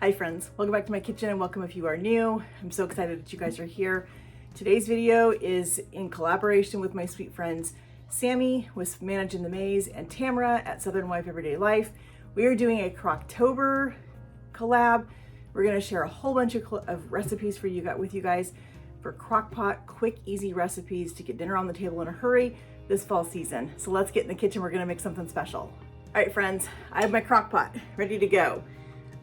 Hi friends, welcome back to my kitchen and welcome if you are new. I'm so excited that you guys are here. Today's video is in collaboration with my sweet friends Sammy with Managing the Maze and Tamara at Southern Wife Everyday Life. We are doing a Crocktober collab. We're going to share a whole bunch of recipes for with you guys for Crockpot, quick, easy recipes to get dinner on the table in a hurry this fall season. So let's get in the kitchen. We're going to make something special. All right, friends, I have my Crockpot ready to go.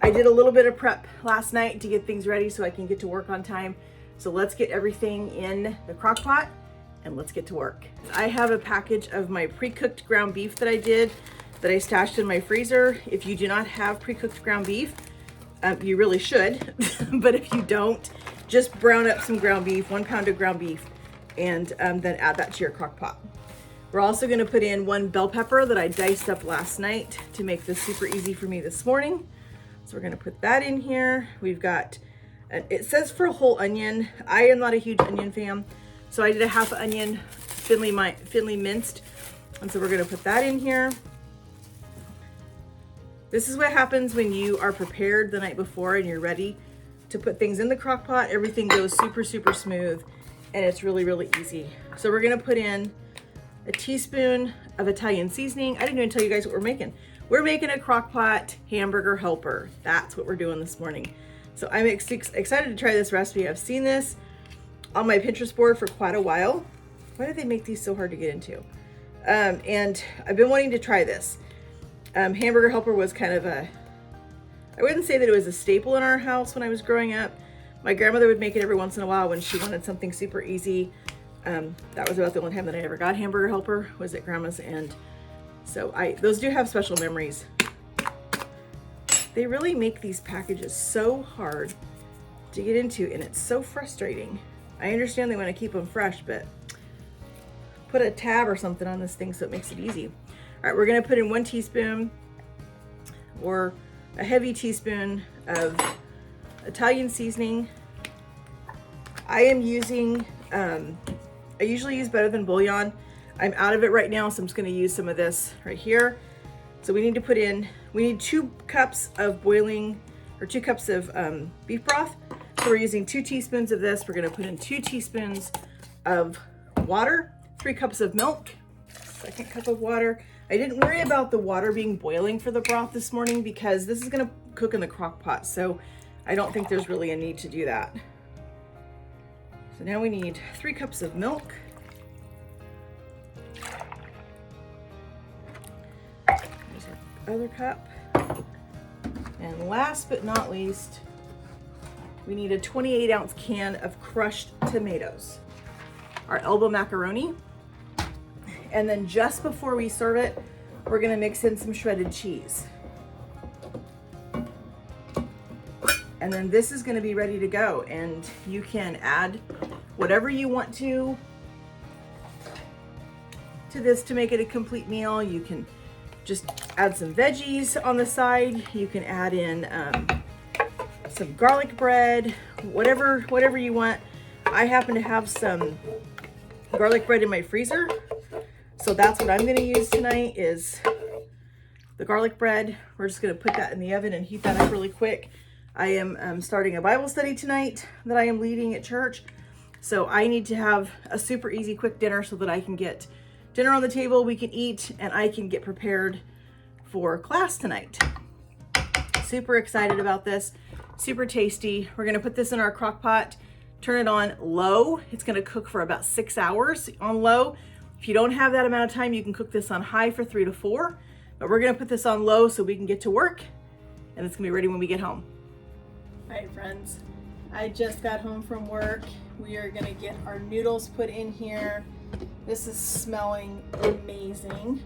I did a little bit of prep last night to get things ready so I can get to work on time. So let's get everything in the Crockpot and let's get to work. I have a package of my pre-cooked ground beef that I stashed in my freezer. If you do not have pre-cooked ground beef, you really should, but if you don't, just brown up some ground beef, 1 pound of ground beef, and then add that to your Crockpot. We're also gonna put in 1 bell pepper that I diced up last night to make this super easy for me this morning. So we're gonna put that in here. We've got, it says for a whole onion. I am not a huge onion fan, so I did a half onion thinly minced. And so we're gonna put that in here. This is what happens when you are prepared the night before and you're ready to put things in the Crockpot. Everything goes super, super smooth and it's really, really easy. So we're gonna put in a teaspoon of Italian seasoning. I didn't even tell you guys what we're making. We're making a Crockpot hamburger helper. That's what we're doing this morning. So I'm excited to try this recipe. I've seen this on my Pinterest board for quite a while. Why do they make these so hard to get into? And I've been wanting to try this. Hamburger helper was kind of I wouldn't say that it was a staple in our house when I was growing up. My grandmother would make it every once in a while when she wanted something super easy. That was about the only time that I ever got hamburger helper, was at grandma's, and so those do have special memories. They really make these packages so hard to get into, and it's so frustrating. I understand they want to keep them fresh, but put a tab or something on this thing so it makes it easy. All right, we're gonna put in 1 teaspoon or a heavy teaspoon of Italian seasoning. I am using, I usually use Better Than Bouillon. I'm out of it right now, so I'm just gonna use some of this right here. So we need to put in, we need 2 cups of boiling, or 2 cups of beef broth. So we're using 2 teaspoons of this. We're gonna put in 2 teaspoons of water, 3 cups of milk, 2nd cup of water. I didn't worry about the water being boiling for the broth this morning because this is gonna cook in the Crockpot, so I don't think there's really a need to do that. So now we need 3 cups of milk. Other cup. And last but not least, we need a 28-ounce can of crushed tomatoes, our elbow macaroni, and then just before we serve it, we're gonna mix in some shredded cheese. And then this is gonna be ready to go, and you can add whatever you want to this to make it a complete meal. You can just add some veggies on the side. You can add in some garlic bread, whatever you want. I happen to have some garlic bread in my freezer, so that's what I'm gonna use tonight, is the garlic bread. We're just gonna put that in the oven and heat that up really quick. I am starting a Bible study tonight that I am leading at church, so I need to have a super easy, quick dinner so that I can get dinner on the table, we can eat, and I can get prepared for class tonight. Super excited about this, super tasty. We're gonna put this in our Crockpot, turn it on low. It's gonna cook for about 6 hours on low. If you don't have that amount of time, you can cook this on high for 3 to 4, but we're gonna put this on low so we can get to work, and it's gonna be ready when we get home. All right, friends, I just got home from work. We are gonna get our noodles put in here. This is smelling amazing.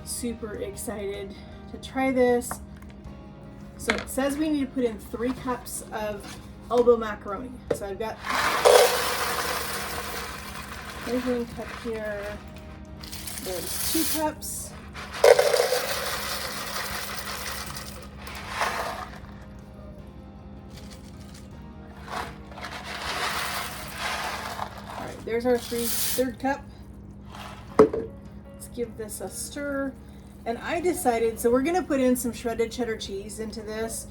Super excited to try this. So it says we need to put in 3 cups of elbow macaroni. So I've got measuring cup here. There's 2 cups. All right, there's our 3/3 cup. Let's give this a stir. And I decided, so we're gonna put in some shredded cheddar cheese into this.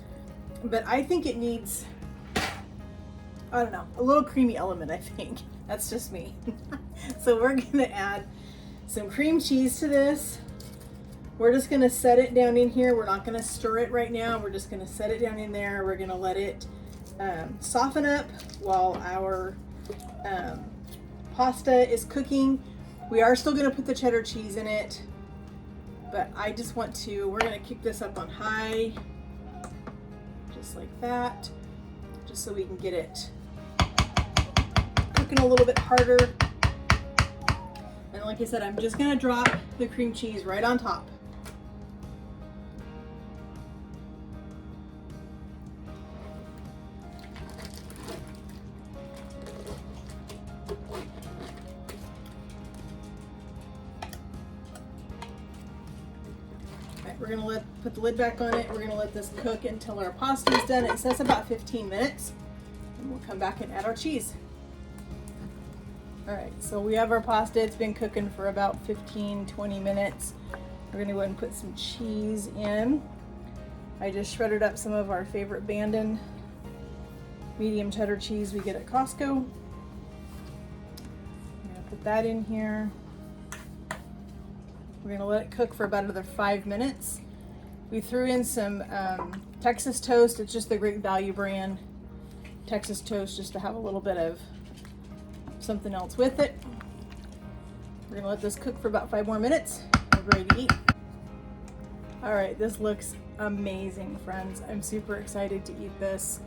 but I think it needs, I don't know, a little creamy element, I think. That's just me. So we're gonna add some cream cheese to this. We're just gonna set it down in here. We're not gonna stir it right now. We're just gonna set it down in there. We're gonna let it soften up while our pasta is cooking. We are still gonna put the cheddar cheese in it, but I just want to, we're gonna kick this up on high, just like that, just so we can get it cooking a little bit harder. And like I said, I'm just gonna drop the cream cheese right on top. We're gonna put the lid back on it. We're gonna let this cook until our pasta is done. It says about 15 minutes, and we'll come back and add our cheese. All right, so we have our pasta. It's been cooking for about 15-20 minutes. We're gonna go ahead and put some cheese in. I just shredded up some of our favorite Bandon medium cheddar cheese we get at Costco. I'm gonna put that in here. We're gonna let it cook for about another 5 minutes. We threw in some Texas toast. It's just the Great Value brand Texas toast, just to have a little bit of something else with it. We're gonna let this cook for about 5 more minutes. We're ready to eat. All right, this looks amazing, friends. I'm super excited to eat this.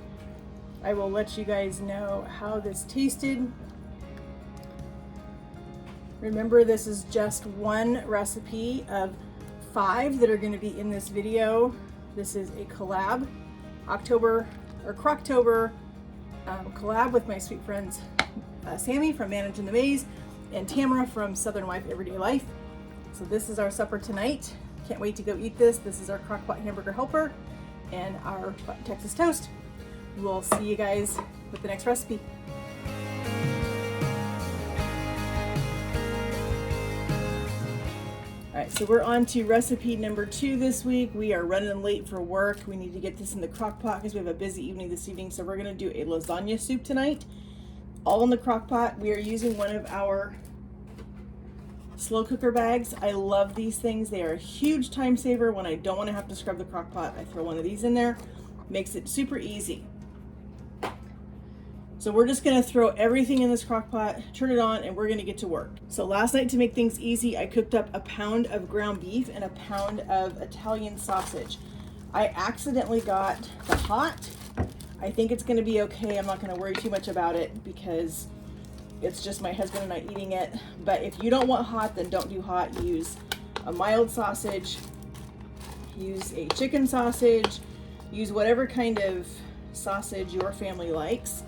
I will let you guys know how this tasted. Remember, this is just one recipe of 5 that are going to be in this video. This is a collab, Crocktober collab with my sweet friends Sammy from Managing the Maze and Tamara from Southern Wife Everyday Life. So this is our supper tonight. Can't wait to go eat this. This is our Crockpot hamburger helper and our Texas toast. We'll see you guys with the next recipe. All right, so we're on to recipe number 2 this week. We are running late for work. We need to get this in the crock pot because we have a busy evening this evening. So we're gonna do a lasagna soup tonight, all in the crock pot. We are using one of our slow cooker bags. I love these things. They are a huge time saver. When I don't wanna have to scrub the crock pot, I throw one of these in there. Makes it super easy. So we're just gonna throw everything in this crock pot, turn it on, and we're gonna get to work. So last night, to make things easy, I cooked up a pound of ground beef and a pound of Italian sausage. I accidentally got the hot. I think it's gonna be okay. I'm not gonna worry too much about it because it's just my husband and I eating it. But if you don't want hot, then don't do hot. Use a mild sausage, use a chicken sausage, use whatever kind of sausage your family likes.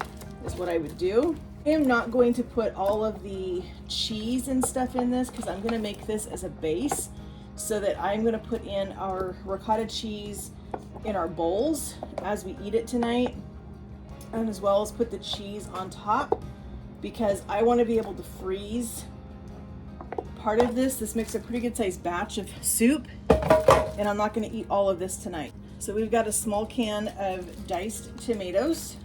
Is what I would do. I am not going to put all of the cheese and stuff in this because I'm going to make this as a base, so that I'm going to put in our ricotta cheese in our bowls as we eat it tonight, and as well as put the cheese on top because I want to be able to freeze part of this. This makes a pretty good sized batch of soup, and I'm not going to eat all of this tonight. So we've got a small can of diced tomatoes.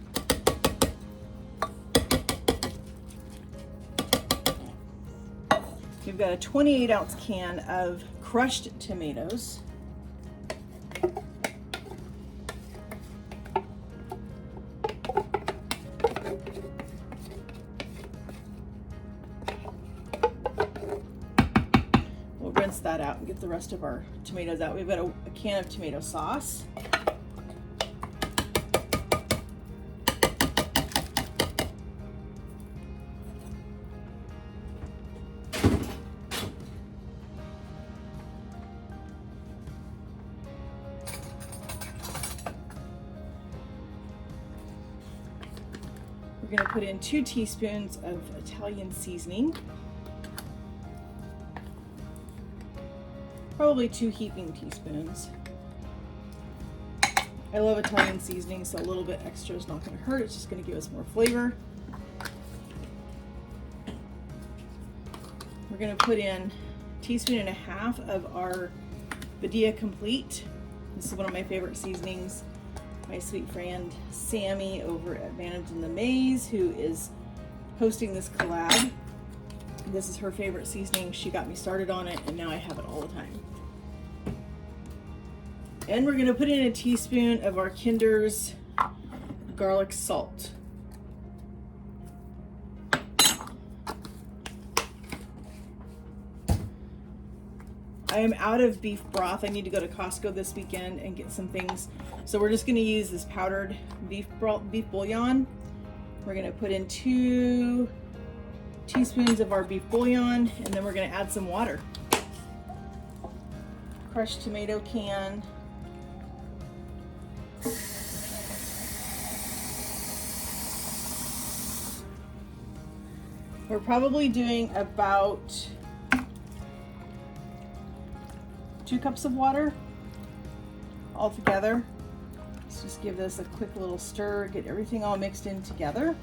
We've got a 28-ounce can of crushed tomatoes. We'll rinse that out and get the rest of our tomatoes out. We've got a can of tomato sauce. We're going to put in 2 teaspoons of Italian seasoning, probably 2 heaping teaspoons. I love Italian seasoning, so a little bit extra is not going to hurt. It's just going to give us more flavor. We're going to put in 1.5 teaspoons of our Badia Complete. This is one of my favorite seasonings. my sweet friend Sammy over at Managing the Maze, who is hosting this collab. This is her favorite seasoning. She got me started on it, and now I have it all the time. And we're gonna put in a teaspoon of our Kinder's garlic salt. I am out of beef broth. I need to go to Costco this weekend and get some things. So we're just gonna use this powdered beef bouillon. We're gonna put in 2 teaspoons of our beef bouillon, and then we're gonna add some water. Crushed tomato can. We're probably doing about 2 cups of water all together. Let's just give this a quick little stir, get everything all mixed in together.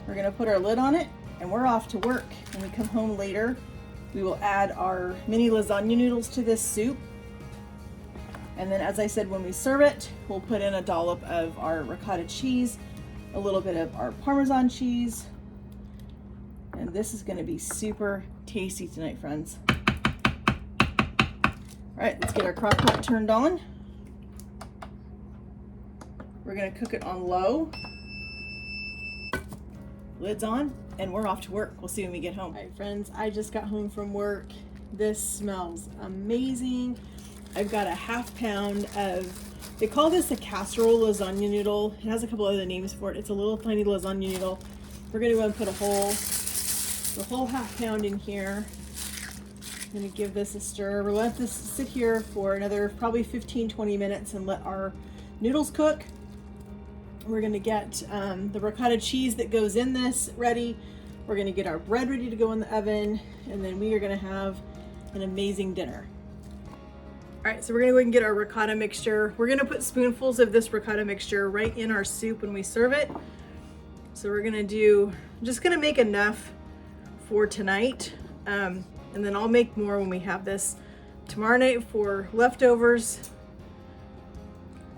We're gonna put our lid on it, and we're off to work. When we come home later, we will add our mini lasagna noodles to this soup. And then, as I said, when we serve it, we'll put in a dollop of our ricotta cheese, a little bit of our Parmesan cheese, and this is gonna be super tasty tonight, friends. All right, let's get our crock pot turned on. We're gonna cook it on low. Lid's on, and we're off to work. We'll see when we get home. All right, friends, I just got home from work. This smells amazing. I've got a 1/2 pound of, they call this a casserole lasagna noodle. It has a couple other names for it. It's a little tiny lasagna noodle. We're gonna go and put the whole 1/2 pound in here. I'm gonna give this a stir. We'll let this sit here for another probably 15-20 minutes and let our noodles cook. We're gonna get the ricotta cheese that goes in this ready. We're gonna get our bread ready to go in the oven, and then we are gonna have an amazing dinner. All right, so we're gonna go ahead and get our ricotta mixture. We're gonna put spoonfuls of this ricotta mixture right in our soup when we serve it. So we're gonna just gonna make enough for tonight. And then I'll make more when we have this tomorrow night for leftovers.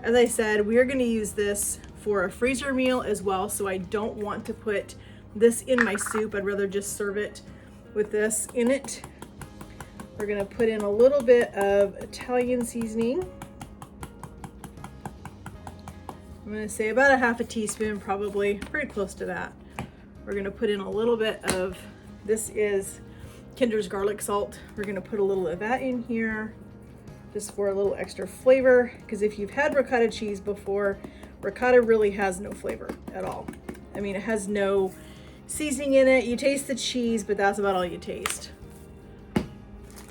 As I said, we are gonna use this for a freezer meal as well, so I don't want to put this in my soup. I'd rather just serve it with this in it. We're gonna put in a little bit of Italian seasoning. I'm gonna say about a 1/2 teaspoon, probably pretty close to that. We're gonna put in a little bit of, this is Kinder's garlic salt. We're gonna put a little of that in here just for a little extra flavor, because if you've had ricotta cheese before, ricotta really has no flavor at all. I mean, it has no seasoning in it. You taste the cheese, but that's about all you taste.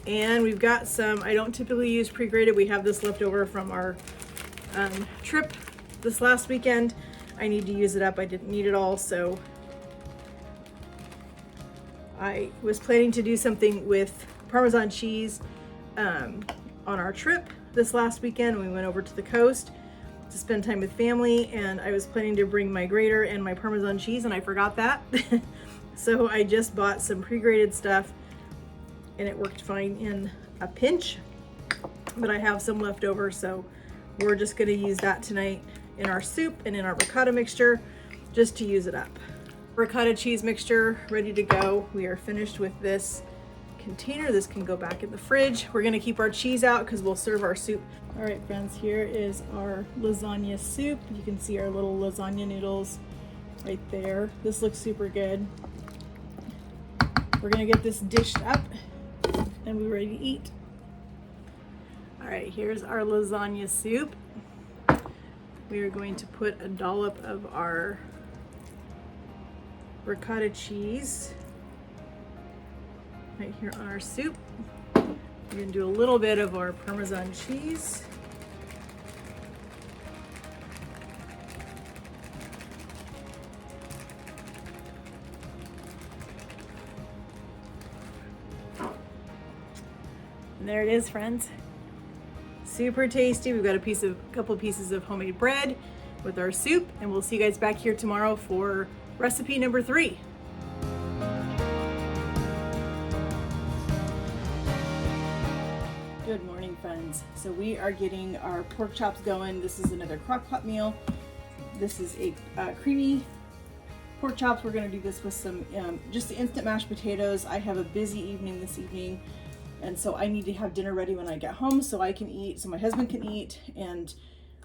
And we've got some, I don't typically use pre-grated. We have this left over from our trip this last weekend. I need to use it up. I didn't need it all, so I was planning to do something with Parmesan cheese on our trip this last weekend. We went over to the coast to spend time with family, and I was planning to bring my grater and my Parmesan cheese, and I forgot that. So I just bought some pre-grated stuff, and it worked fine in a pinch, but I have some left over, so we're just gonna use that tonight in our soup and in our ricotta mixture just to use it up. Ricotta cheese mixture ready to go. We are finished with this container. This can go back in the fridge. We're gonna keep our cheese out because we'll serve our soup. All right, friends, here is our lasagna soup. You can see our little lasagna noodles right there. This looks super good. We're gonna get this dished up and we're ready to eat. All right, here's our lasagna soup. We are going to put a dollop of our ricotta cheese right here on our soup. We're gonna do a little bit of our Parmesan cheese. And there it is, friends. Super tasty. We've got a couple pieces of homemade bread with our soup, and we'll see you guys back here tomorrow for recipe number 3. Good morning, friends. So we are getting our pork chops going. This is another Crockpot meal. This is a creamy pork chops. We're going to do this with some just the instant mashed potatoes. I have a busy evening this evening, and so I need to have dinner ready when I get home so I can eat, so my husband can eat, and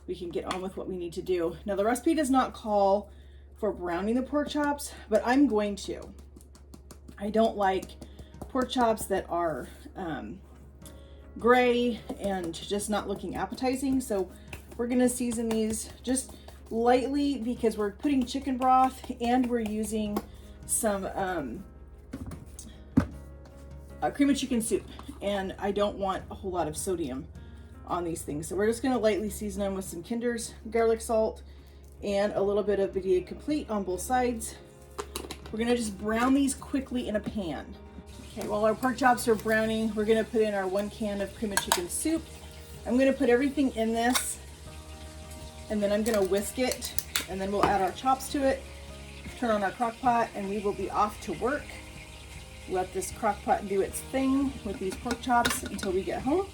we can get on with what we need to do. Now, the recipe does not call for browning the pork chops, but I'm going to. I don't like pork chops that are gray and just not looking appetizing, so we're gonna season these just lightly because we're putting chicken broth and we're using some cream of chicken soup, and I don't want a whole lot of sodium on these things, so we're just gonna lightly season them with some Kinder's garlic salt and a little bit of Vidya Complete on both sides. We're gonna just brown these quickly in a pan. Okay, while our pork chops are browning, we're gonna put in our 1 can of cream of chicken soup. I'm gonna put everything in this, and then I'm gonna whisk it, and then we'll add our chops to it, turn on our crock pot, and we will be off to work. Let this crock pot do its thing with these pork chops until we get home.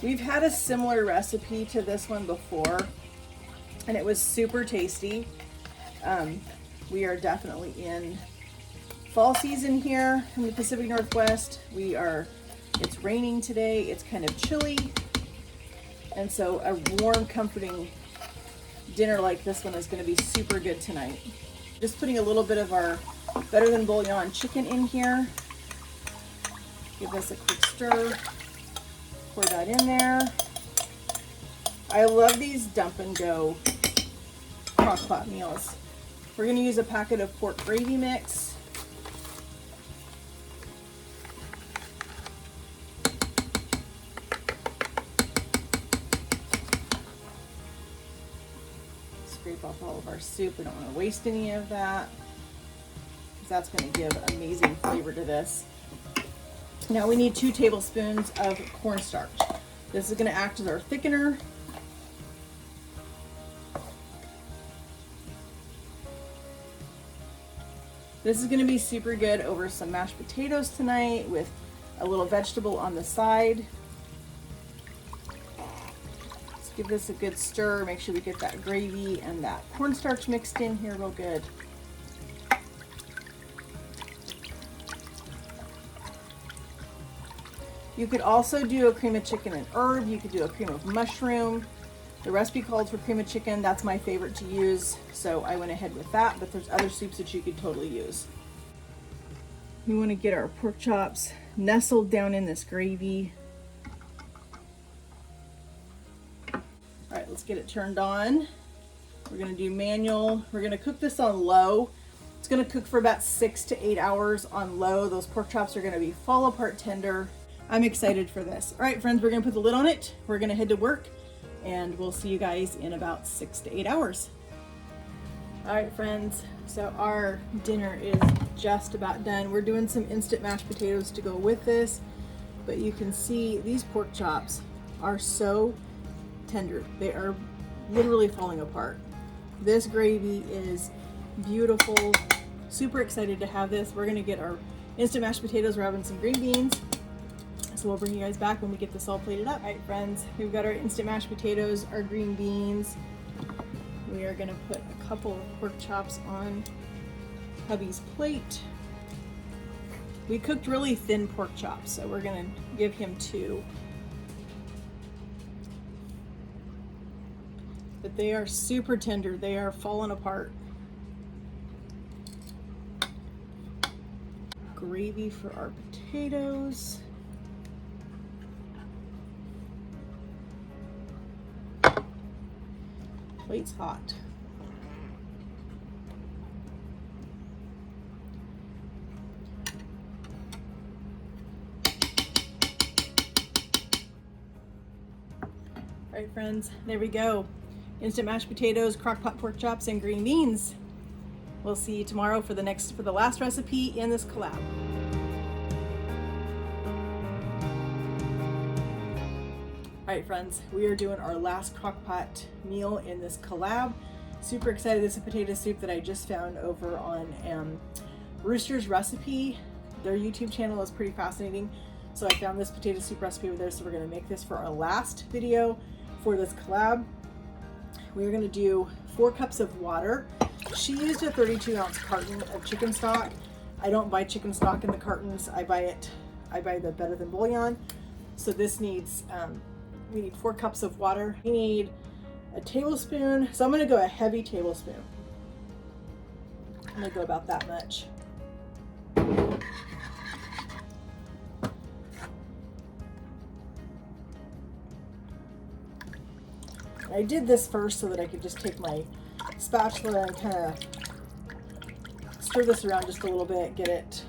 We've had a similar recipe to this one before, and it was super tasty. We are definitely in fall season here in the Pacific Northwest. It's raining today, it's kind of chilly, and so a warm, comforting dinner like this one is going to be super good tonight. Just putting a little bit of our better than bouillon chicken in here. Give this a quick stir. Pour that in there. I love these dump and go crockpot meals. We're going to use a packet of pork gravy mix. Scrape off all of our soup. We don't want to waste any of that, because that's going to give amazing flavor to this. Now we need 2 tablespoons of cornstarch. This is going to act as our thickener. This is going to be super good over some mashed potatoes tonight with a little vegetable on the side. Let's give this a good stir. Make sure we get that gravy and that cornstarch mixed in here real good. You could also do a cream of chicken and herb. You could do a cream of mushroom. The recipe called for cream of chicken. That's my favorite to use, so I went ahead with that, but there's other soups that you could totally use. We want to get our pork chops nestled down in this gravy. All right, let's get it turned on. We're going to do manual. We're going to cook this on low. It's going to cook for about 6 to 8 hours on low. Those pork chops are going to be fall apart tender. I'm excited for this. All right, friends, we're going to put the lid on it. We're going to head to work, and we'll see you guys in about 6 to 8 hours. All right, friends, so our dinner is just about done. We're doing some instant mashed potatoes to go with this, but you can see these pork chops are so tender. They are literally falling apart. This gravy is beautiful. Super excited to have this. We're gonna get our instant mashed potatoes. We're having some green beans, so we'll bring you guys back when we get this all plated up. All right, friends, we've got our instant mashed potatoes, our green beans. We are gonna put a couple of pork chops on hubby's plate. We cooked really thin pork chops, so we're gonna give him 2. But they are super tender. They are falling apart. Gravy for our potatoes. Plate's hot. All right, friends, there we go. Instant mashed potatoes, crock-pot pork chops, and green beans. We'll see you tomorrow for the last recipe in this collab. All right, friends, we are doing our last crock-pot meal in this collab. Super excited. This is a potato soup that I just found over on Rooster's recipe. Their YouTube channel is pretty fascinating. So I found this potato soup recipe over there. So we're gonna make this for our last video for this collab. We're gonna do 4 cups of water. She used a 32-ounce carton of chicken stock. I don't buy chicken stock in the cartons. I buy the Better Than bouillon. So this needs, we need 4 cups of water. We need a tablespoon. So I'm gonna go a heavy tablespoon. I'm gonna go about that much. I did this first so that I could just take my spatula and kind of stir this around just a little bit, get it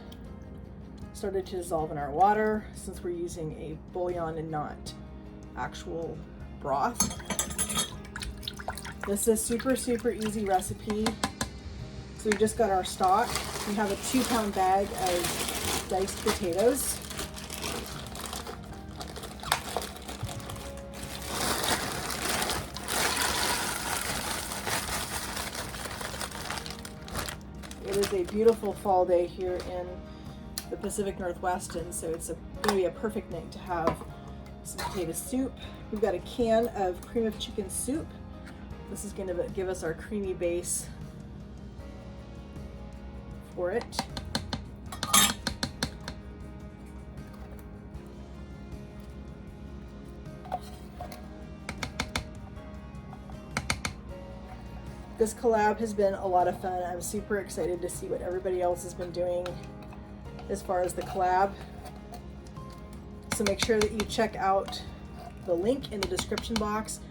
started to dissolve in our water, since we're using a bouillon and not actual broth. This is super easy recipe. So we just got our stock. We have a 2-pound bag of diced potatoes. It is a beautiful fall day here in the Pacific Northwest, and so it's going to be a perfect night to have some potato soup. We've got a can of cream of chicken soup. This is going to give us our creamy base for it. This collab has been a lot of fun. I'm super excited to see what everybody else has been doing as far as the collab. So make sure that you check out the link in the description box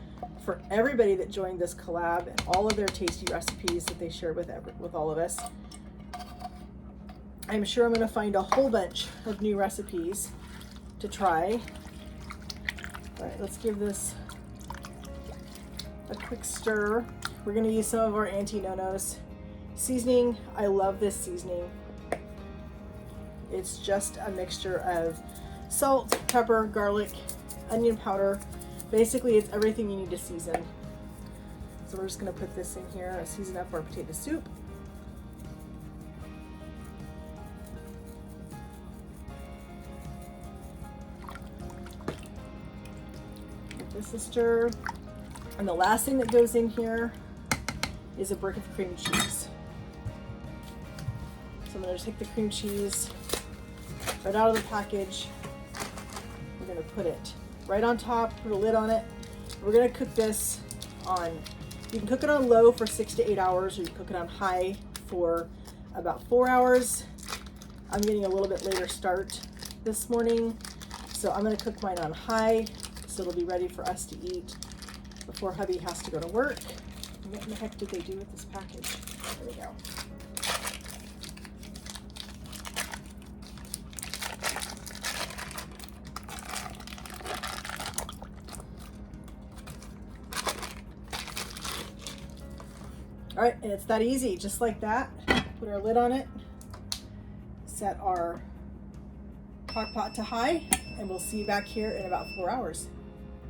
for everybody that joined this collab and all of their tasty recipes that they shared with all of us. I'm sure I'm going to find a whole bunch of new recipes to try. All right, let's give this a quick stir. We're going to use some of our Auntie Nono's seasoning. I love this seasoning. It's just a mixture of salt, pepper, garlic, onion powder. Basically, it's everything you need to season. So we're just going to put this in here and season up our potato soup. Give this a stir. And the last thing that goes in here is a brick of cream cheese. So I'm going to take the cream cheese right out of the package. We're going to put it right on top, put a lid on it. We're going to cook this on, you can cook it on low for 6 to 8 hours, or you can cook it on high for about 4 hours. I'm getting a little bit later start this morning, so I'm going to cook mine on high so it'll be ready for us to eat before hubby has to go to work. What in the heck did they do with this package? There we go. All right, and it's that easy, just like that. Put our lid on it, set our crockpot to high, and we'll see you back here in about 4 hours.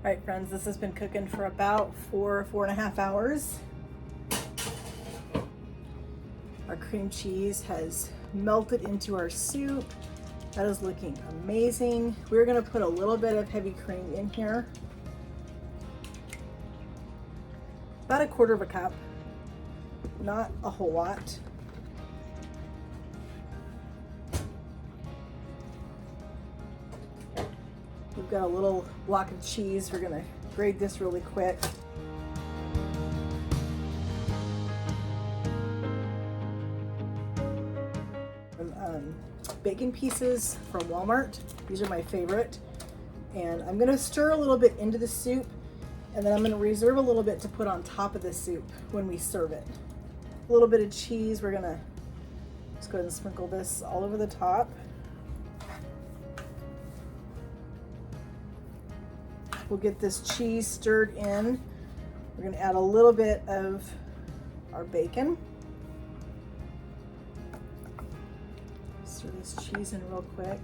All right, friends, this has been cooking for about 4.5 hours. Our cream cheese has melted into our soup. That is looking amazing. We're gonna put a little bit of heavy cream in here. About 1/4 cup, not a whole lot. We've got a little block of cheese. We're gonna grate this really quick. Bacon pieces from Walmart. These are my favorite. And I'm gonna stir a little bit into the soup, and then I'm gonna reserve a little bit to put on top of the soup when we serve it. A little bit of cheese. We're gonna just go ahead and sprinkle this all over the top. We'll get this cheese stirred in. We're gonna add a little bit of our bacon. Stir this cheese in real quick.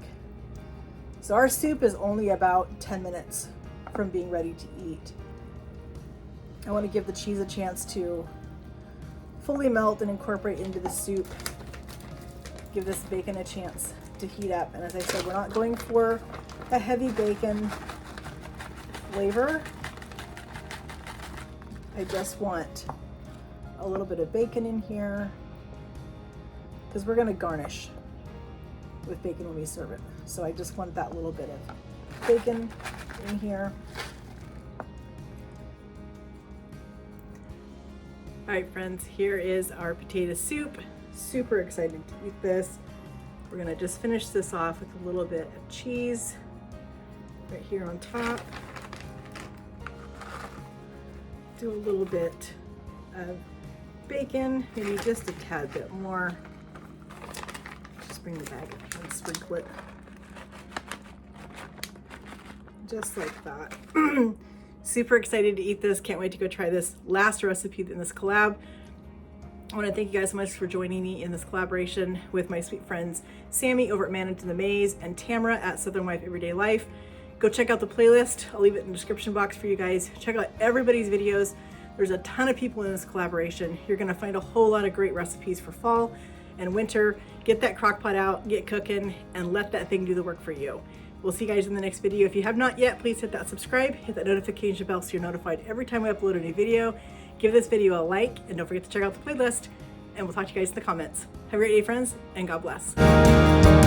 So our soup is only about 10 minutes from being ready to eat. I want to give the cheese a chance to fully melt and incorporate into the soup. Give this bacon a chance to heat up. And as I said, we're not going for a heavy bacon flavor. I just want a little bit of bacon in here because we're going to garnish with bacon when we serve it. So I just want that little bit of bacon in here. All right, friends, here is our potato soup. Super excited to eat this. We're gonna just finish this off with a little bit of cheese right here on top. Do a little bit of bacon, maybe just a tad bit more. Just bring the bag up and sprinkle it. Just like that. Super excited to eat this. Can't wait to go try this last recipe in this collab. I want to thank you guys so much for joining me in this collaboration with my sweet friends Sammy over at Manage in the Maze and Tamara at Southern Wife Everyday Life. Go check out the playlist. I'll leave it in the description box for you guys. Check out everybody's videos. There's a ton of people in this collaboration. You're going to find a whole lot of great recipes for fall and winter. Get that crock pot out, get cooking, and let that thing do the work for you. We'll see you guys in the next video. If you have not yet, please hit that subscribe, hit that notification bell so you're notified every time we upload a new video. Give this video a like, and don't forget to check out the playlist, and we'll talk to you guys in the comments. Have a great day, friends, and God bless.